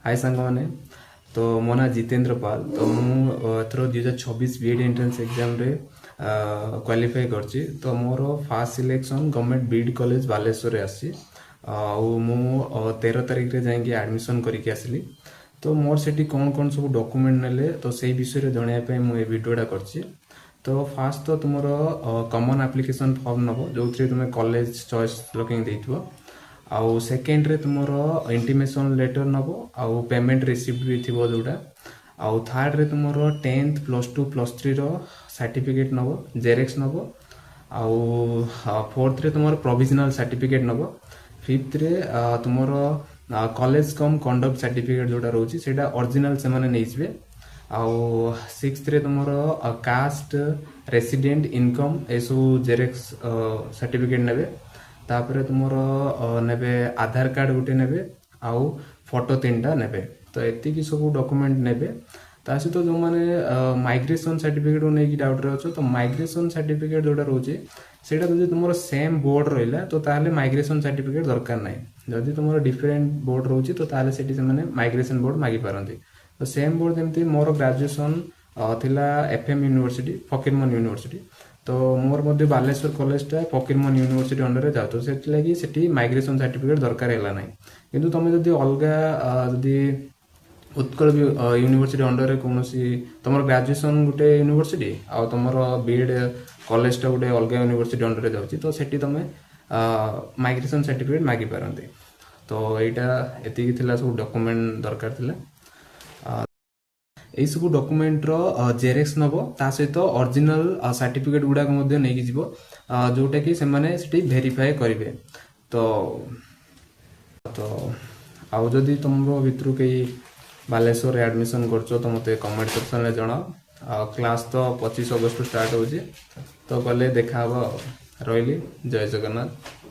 हाय सांग मैंने तो मो ना जितेंद्र पाल तो मुझे 2026 बीएड एंट्रेंस एग्जाम रे क्वालिफाई करछि तो मोर first selection government BEd college Baleswar आसी मु 13 तारिख रे जाइए एडमिशन करके आसली तो मोर सेठी कौन कौन सब डॉक्यूमेंट नेले तो से विषय जनइया पे मु ए वीडियोटा करछि तो फास्ट तो तुम कॉमन एप्लिकेशन फॉर्म नब जो तुम कॉलेज चॉइस लॉकिंग देइथबो आउ सेकेंड रे तुमर इंटीमेशन लेटर नब आउ पेमेंट रिसिप्ट भी थिबो जोटा आउ थर्ड रे तुमर 10th +2 +3 रो सर्टिफिकेट नब जेरेक्स नब आउ फोर्थ रे तुमर प्रोविजनल सर्टिफिकेट नब फिफ्थ रे तुमर कॉलेज कम कंडक्ट सर्टिफिकेट जोटा रहउची सेटा ओरिजिनल से माने नेइछबे आउ सिक्स्थ रे तुमर कास्ट रेसिडेंट इनकम एसु जेरेक्स सर्टिफिकेट नेबे तापर तुमर नेबे आधार कार्ड गोटे नेबे आउ फोटो 3टा नेबे तो एति सब डॉक्यूमेंट नेबे ता सहित जो माने माइग्रेशन सर्टिफिकेट नहीं डाउट रे अछो तो माइग्रेशन सर्टिफिकेट जोटा रहउची सेटा जदि तुमर सेम बोर्ड रहिला तो ताले माइग्रेशन सर्टिफिकेट दरकार नाही जदि तुमर डिफरेंट बोर्ड रहउची तो ताले सेठी से माने माइग्रेशन बोर्ड मागी पारंती तो सेम बोर्ड जेमती मोर ग्रेजुएशन थिला एफएम यूनिवर्सिटी फकीरमोहन यूनिवर्सिटी तो मोर मध्य बालेश्वर कॉलेजटा फकीरमोहन यूनिवर्सिटी अंडर जाओ तो सेठी लागि सेठी माइग्रेशन सर्टिफिकेट दरकार हैला नाही किंतु तमे जदि अलगा जदि उत्कल यूनिवर्सिटी अंडर रे कोनोसी तमर ग्रेजुएशन गुटे यूनिवर्सिटी आ तमर बीएड कॉलेजटा गुटे अलगा यूनिवर्सिटी अंडर रे जाउची तो सेठी तमे माइग्रेशन सर्टिफिकेट मागी पारंती तो एटा एति थिला सब डॉक्यूमेंट दरकार थिला यही सब डॉक्यूमेंट रो जेरेक्स नब ता सहित ओरिजिनल सर्टिफिकेट गुडा नहीं जीवो जोटा कि से माने सेठी वेरीफाई करिवे तो तो आउ जदि तुम भितर कई बालेश्वर एडमिशन करछो तो मते कमेंट सेक्शन में जणाओ क्लास तो 25 अगस्त स्टार्ट होची तो कले देखा रही जय जगन्नाथ।